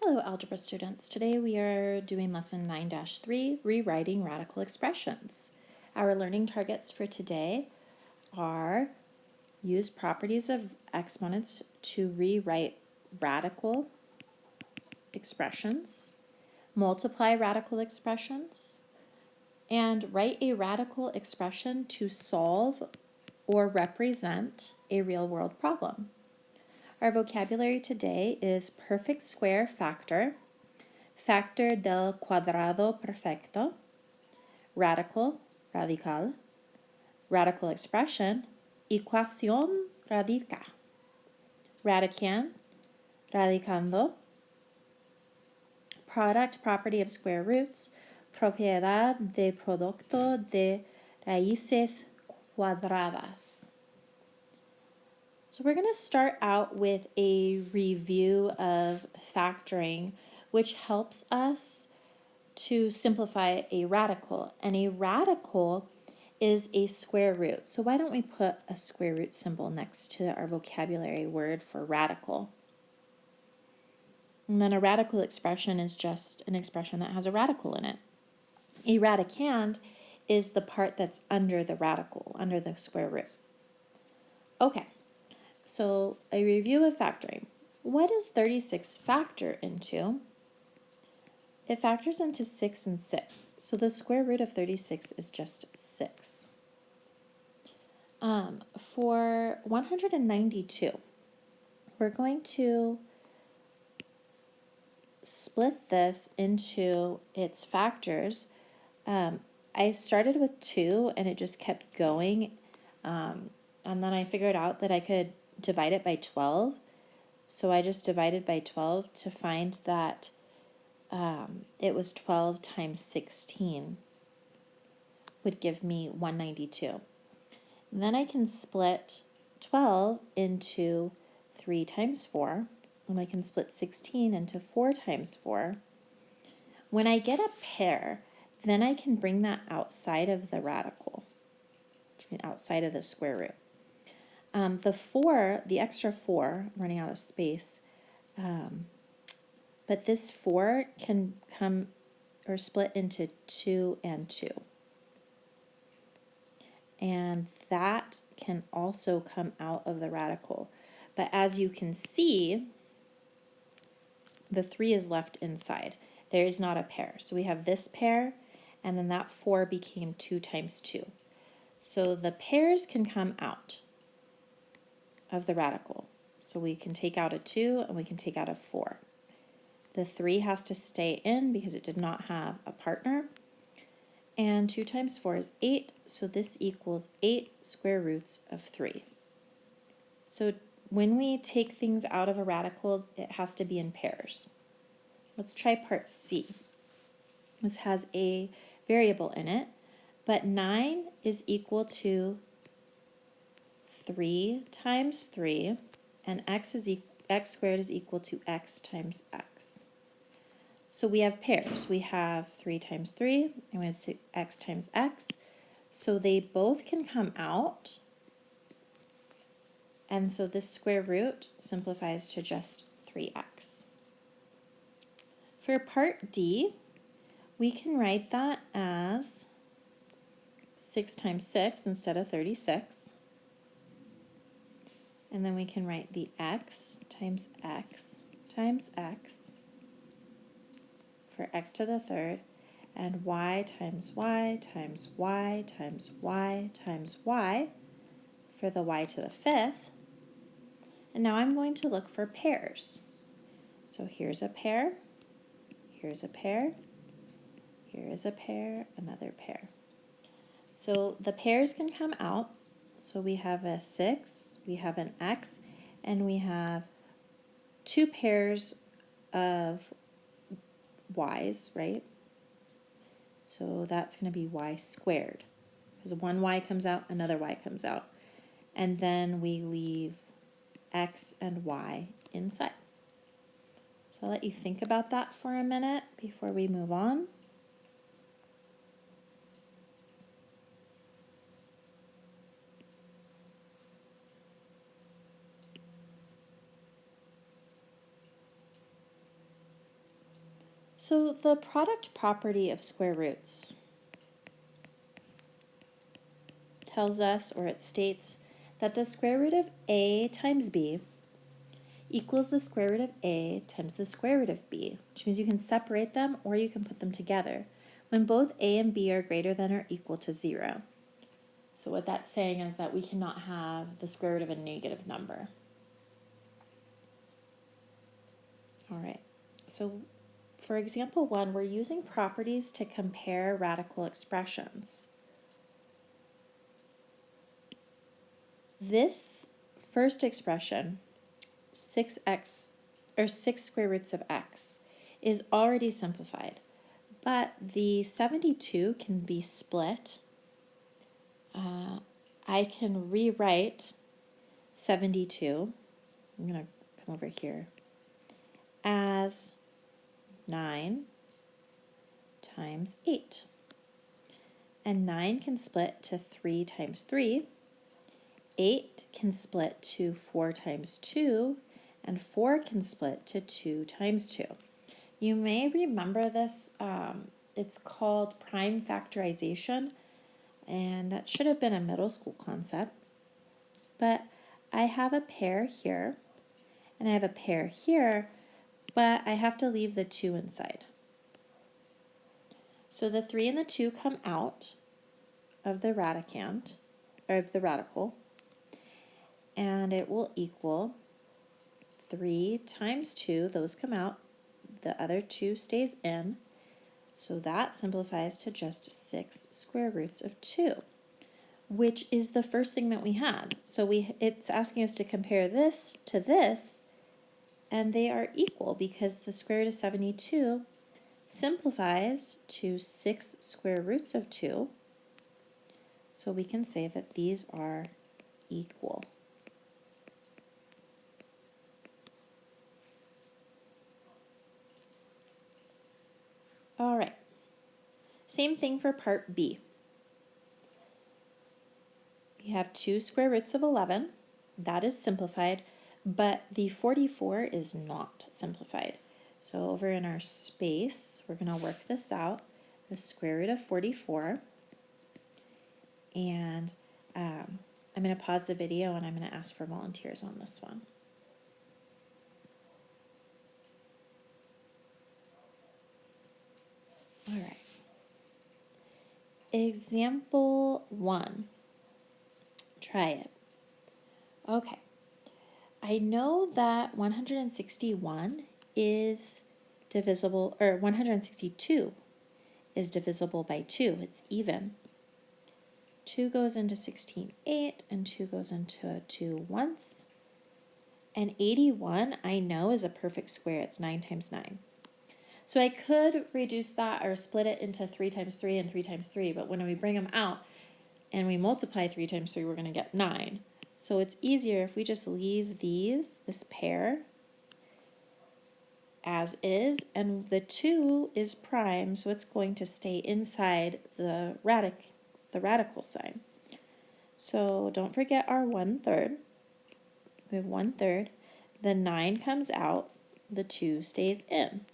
Hello, algebra students. Today we are doing lesson 9-3, rewriting radical expressions. Our learning targets for today are use properties of exponents to rewrite radical expressions, multiply radical expressions, and write a radical expression to solve or represent a real-world problem. Our vocabulary today is perfect square factor, factor del cuadrado perfecto, radical, radical, radical expression, ecuación radica, radicand, radicando, product, property of square roots, propiedad de producto de raíces cuadradas. So we're going to start out with a review of factoring, which helps us to simplify a radical. And a radical is a square root. So why don't we put a square root symbol next to our vocabulary word for radical? And then a radical expression is just an expression that has a radical in it. A radicand is the part that's under the radical, under the square root. Okay. So a review of factoring. What does 36 factor into? It factors into 6 and 6. So the square root of 36 is just 6. For 192, we're going to split this into its factors. I started with 2 and it just kept going. And then I figured out that I could divide it by 12. So I just divided by 12 to find that it was 12 times 16 would give me 192. And then I can split 12 into 3 times 4, and I can split 16 into 4 times 4. When I get a pair, then I can bring that outside of the radical, outside of the square root. The extra 4, I'm running out of space, but this 4 can come or split into 2 and 2. And that can also come out of the radical. But as you can see, the 3 is left inside. There is not a pair. So we have this pair, and then that 4 became 2 times 2. So the pairs can come out of the radical. So we can take out a 2 and we can take out a 4. The 3 has to stay in because it did not have a partner. And 2 times 4 is 8, so this equals 8 square roots of 3. So when we take things out of a radical, it has to be in pairs. Let's try part C. This has a variable in it, but 9 is equal to 3 times 3, and x squared is equal to x times x. So we have pairs. We have 3 times 3, and we have x times x. So they both can come out, and so this square root simplifies to just 3x. For part D, we can write that as 6 times 6 instead of 36. And then we can write the x times x times x for x to the third, and y times y times y times y times y for the y to the fifth. And now I'm going to look for pairs. So here's a pair, here's a pair, here is a pair, another pair. So the pairs can come out. So we have a 6, we have an x, and we have 2 pairs of y's, right? So that's going to be y squared, because one y comes out, another y comes out. And then we leave x and y inside. So I'll let you think about that for a minute before we move on. So the product property of square roots tells us, or it states, that the square root of a times b equals the square root of a times the square root of b, which means you can separate them or you can put them together when both a and b are greater than or equal to 0. So what that's saying is that we cannot have the square root of a negative number. All right, so for example 1, we're using properties to compare radical expressions. This first expression, 6x, or 6 square roots of x, is already simplified, but the 72 can be split. I can rewrite 72, I'm going to come over here, as 9 times 8. And 9 can split to 3 times 3. 8 can split to 4 times 2, and 4 can split to 2 times 2. You may remember this, it's called prime factorization, and that should have been a middle school concept. But I have a pair here, and I have a pair here, but I have to leave the 2 inside. So the 3 and the 2 come out of the radicand, or of the radical, and it will equal 3 times 2, those come out, the other 2 stays in, so that simplifies to just 6 square roots of 2, which is the first thing that we had. So it's asking us to compare this to this, and they are equal because the square root of 72 simplifies to 6 square roots of 2, so we can say that these are equal. All right, same thing for part B. We have 2 square roots of 11. That is simplified, but the 44 is not simplified. So over in our space, we're going to work this out, the square root of 44. And I'm going to pause the video and I'm going to ask for volunteers on this one. All right. Example 1. Try it. Okay. I know that 161 is divisible, or 162 is divisible by 2. It's even. 2 goes into 16 8, and 2 goes into a 2 once. And 81, I know, is a perfect square. It's 9 times 9. So I could reduce that or split it into 3 times 3 and 3 times 3, but when we bring them out and we multiply 3 times 3, we're going to get 9. So it's easier if we just leave this pair, as is, and the 2 is prime, so it's going to stay inside the radical sign. So don't forget our 1/3. We have 1/3. The 9 comes out, the 2 stays in.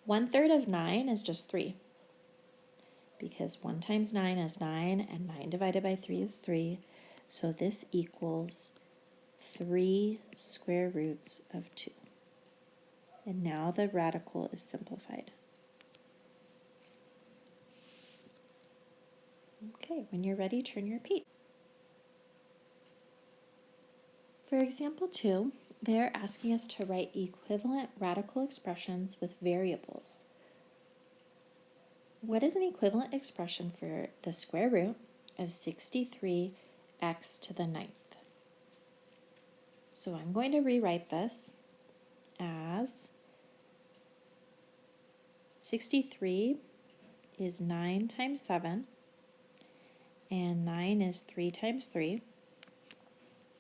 1/3 of 9 is just 3, because 1 times 9 is 9, and 9 divided by 3 is 3. So this equals 3 square roots of 2. And now the radical is simplified. Okay, when you're ready, turn your page. For example 2, they're asking us to write equivalent radical expressions with variables. What is an equivalent expression for the square root of 63x to the 9th? So I'm going to rewrite this as 63 is 9 times 7, and 9 is 3 times 3.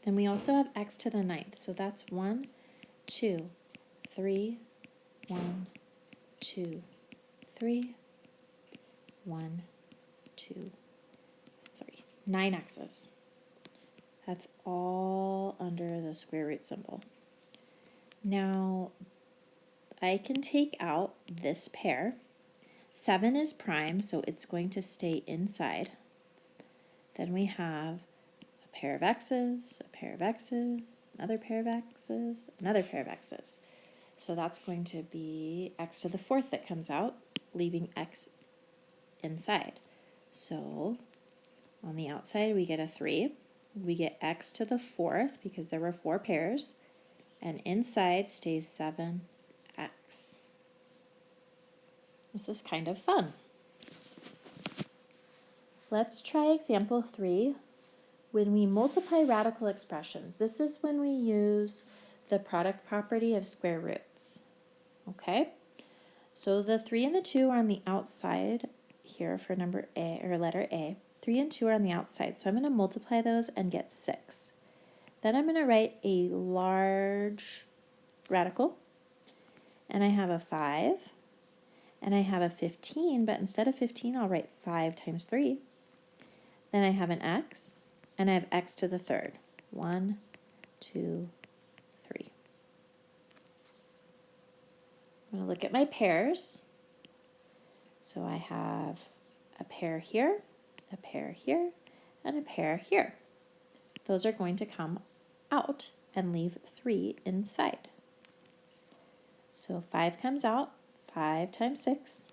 Then we also have x to the 9th, so that's 1, 2, 3, 1, 2, 3, 1, 2, 3. 9 x's. That's all under the square root symbol. Now, I can take out this pair. 7 is prime, so it's going to stay inside. Then we have a pair of x's, a pair of x's, another pair of x's, another pair of x's. So that's going to be x to the 4th that comes out, leaving x inside. So on the outside we get a 3. We get x to the 4th because there were 4 pairs. And inside stays 7x. This is kind of fun. Let's try example 3. When we multiply radical expressions, this is when we use the product property of square roots. Okay? So the 3 and the 2 are on the outside here for number A, or letter A. 3 and 2 are on the outside, so I'm going to multiply those and get 6. Then I'm going to write a large radical, and I have a 5, and I have a 15, but instead of 15, I'll write 5 times 3. Then I have an x, and I have x to the 3rd. 1, 2, 3. I'm going to look at my pairs. So I have a pair here, a pair here, and a pair here. Those are going to come out and leave 3 inside. So 5 comes out, 5 times 6,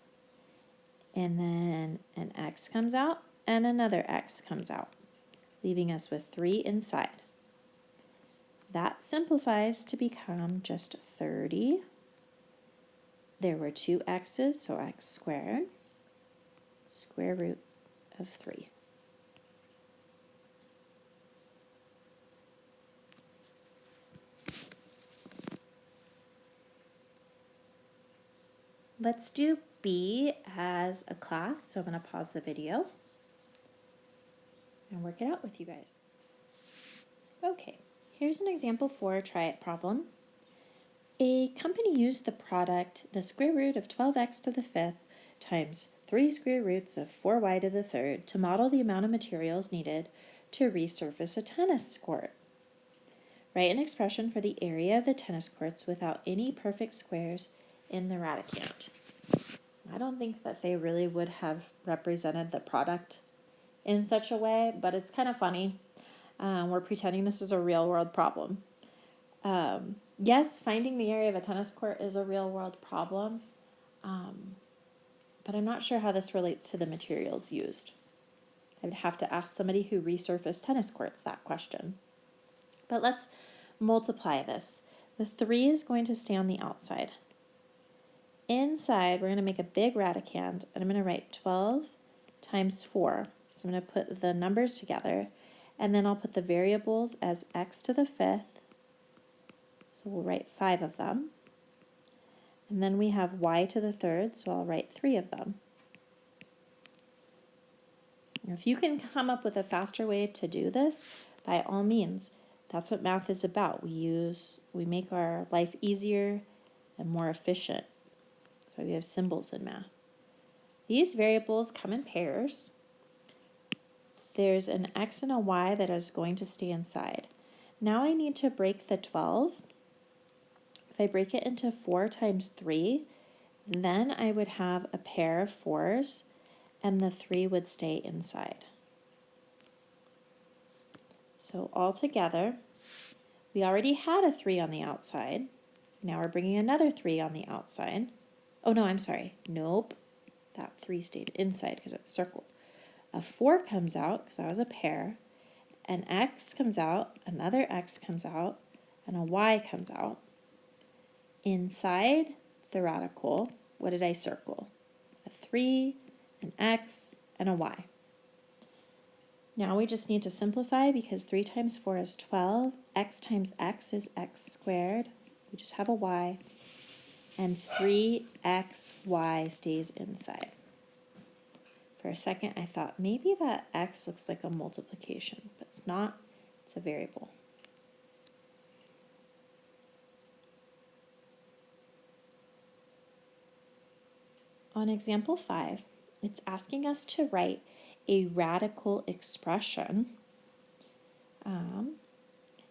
and then an x comes out, and another x comes out, leaving us with 3 inside. That simplifies to become just 30. There were 2 x's, so x squared, square root of 3. Let's do B as a class, so I'm going to pause the video and work it out with you guys. Okay, here's an example 4 try-it problem. A company used the product, the square root of 12x to the 5th times 3 square roots of 4y to the 3rd to model the amount of materials needed to resurface a tennis court. Write an expression for the area of the tennis courts without any perfect squares in the radicand. I don't think that they really would have represented the product in such a way, but it's kind of funny. We're pretending this is a real world problem. Yes, finding the area of a tennis court is a real world problem, but I'm not sure how this relates to the materials used. I would have to ask somebody who resurfaced tennis courts that question. But let's multiply this. The 3 is going to stay on the outside. Inside, we're going to make a big radicand, and I'm going to write 12 times 4. So I'm going to put the numbers together, and then I'll put the variables as x to the 5th. So we'll write 5 of them. And then we have y to the 3rd, so I'll write 3 of them. Now, if you can come up with a faster way to do this, by all means, that's what math is about. We make our life easier and more efficient. That's why we have symbols in math. These variables come in pairs. There's an x and a y that is going to stay inside. Now I need to break the 12. If I break it into 4 times 3, then I would have a pair of 4s, and the 3 would stay inside. So all together, we already had a 3 on the outside. Now we're bringing another 3 on the outside. Oh no, I'm sorry. Nope. That 3 stayed inside because it's circled. A 4 comes out because that was a pair. An x comes out, another x comes out, and a y comes out. Inside the radical, what did I circle? A 3, an x, and a y. Now we just need to simplify because 3 times 4 is 12. X times x is x squared. We just have a y. And 3xy stays inside. For a second, I thought maybe that x looks like a multiplication, but it's not. It's a variable. On example 5, it's asking us to write a radical expression.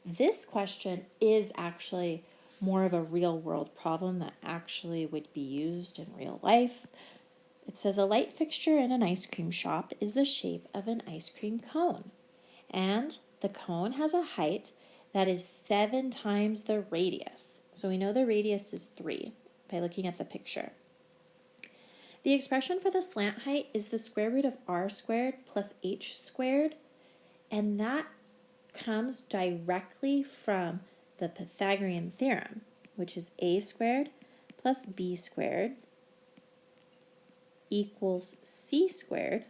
This question is actually more of a real world problem that actually would be used in real life. It says a light fixture in an ice cream shop is the shape of an ice cream cone, and the cone has a height that is 7 times the radius. So we know the radius is 3 by looking at the picture. The expression for the slant height is the square root of r squared plus h squared, and that comes directly from the Pythagorean theorem, which is a squared plus b squared equals c squared,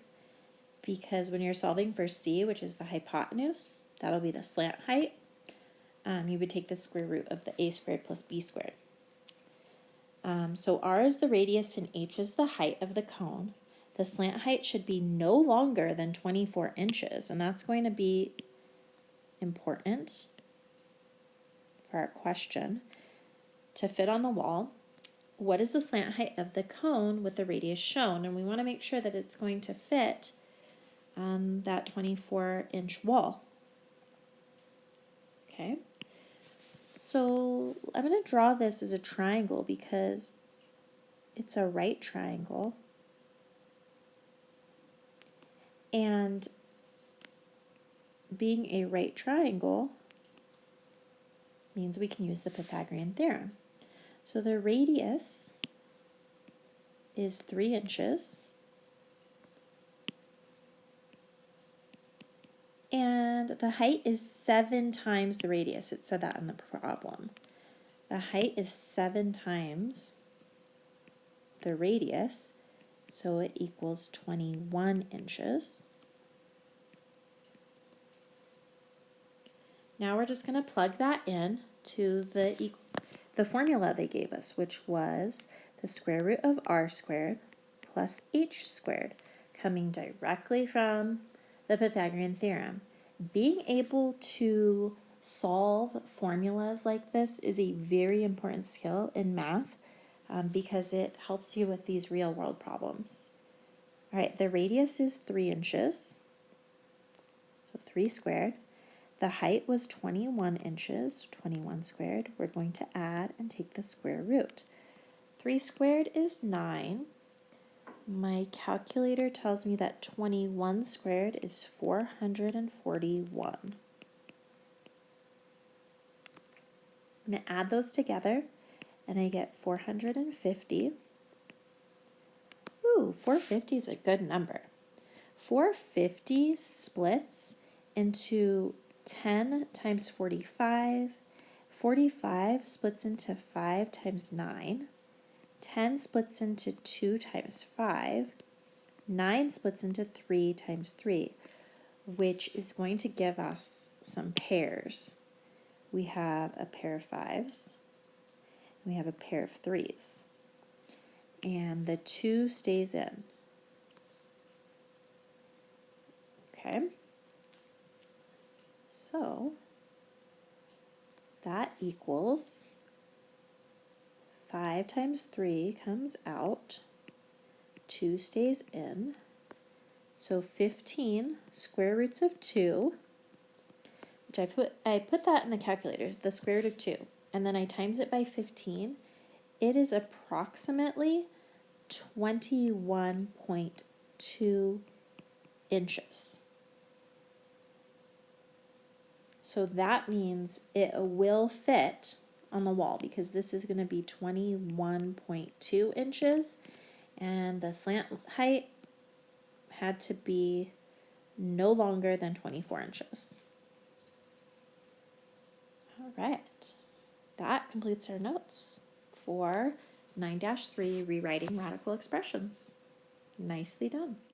because when you're solving for c, which is the hypotenuse, that'll be the slant height, you would take the square root of the a squared plus b squared. So r is the radius and h is the height of the cone. The slant height should be no longer than 24 inches, and that's going to be important for our question. To fit on the wall, what is the slant height of the cone with the radius shown? And we want to make sure that it's going to fit on that 24-inch wall. Okay, so I'm going to draw this as a triangle because it's a right triangle. And being a right triangle means we can use the Pythagorean theorem. So the radius is 3 inches. And the height is 7 times the radius. It said that in the problem. The height is 7 times the radius, so it equals 21 inches. Now we're just going to plug that in to the formula they gave us, which was the square root of r squared plus h squared, coming directly from the Pythagorean theorem. Being able to solve formulas like this is a very important skill in math because it helps you with these real world problems. All right, the radius is 3 inches, so 3 squared. The height was 21 inches, 21 squared. We're going to add and take the square root. 3 squared is 9. My calculator tells me that 21 squared is 441. I'm going to add those together, and I get 450. Ooh, 450 is a good number. 450 splits into 10 times 45. 45 splits into 5 times 9. 10 splits into 2 times 5. 9 splits into 3 times 3, which is going to give us some pairs. We have a pair of 5s. We have a pair of 3s. And the 2 stays in. Okay. So that equals 5 times 3 comes out, 2 stays in, so 15 square roots of 2, which I put that in the calculator, the square root of 2, and then I times it by 15. It is approximately 21.2 inches. So that means it will fit on the wall because this is going to be 21.2 inches and the slant height had to be no longer than 24 inches. All right, that completes our notes for 9-3 rewriting radical expressions. Nicely done.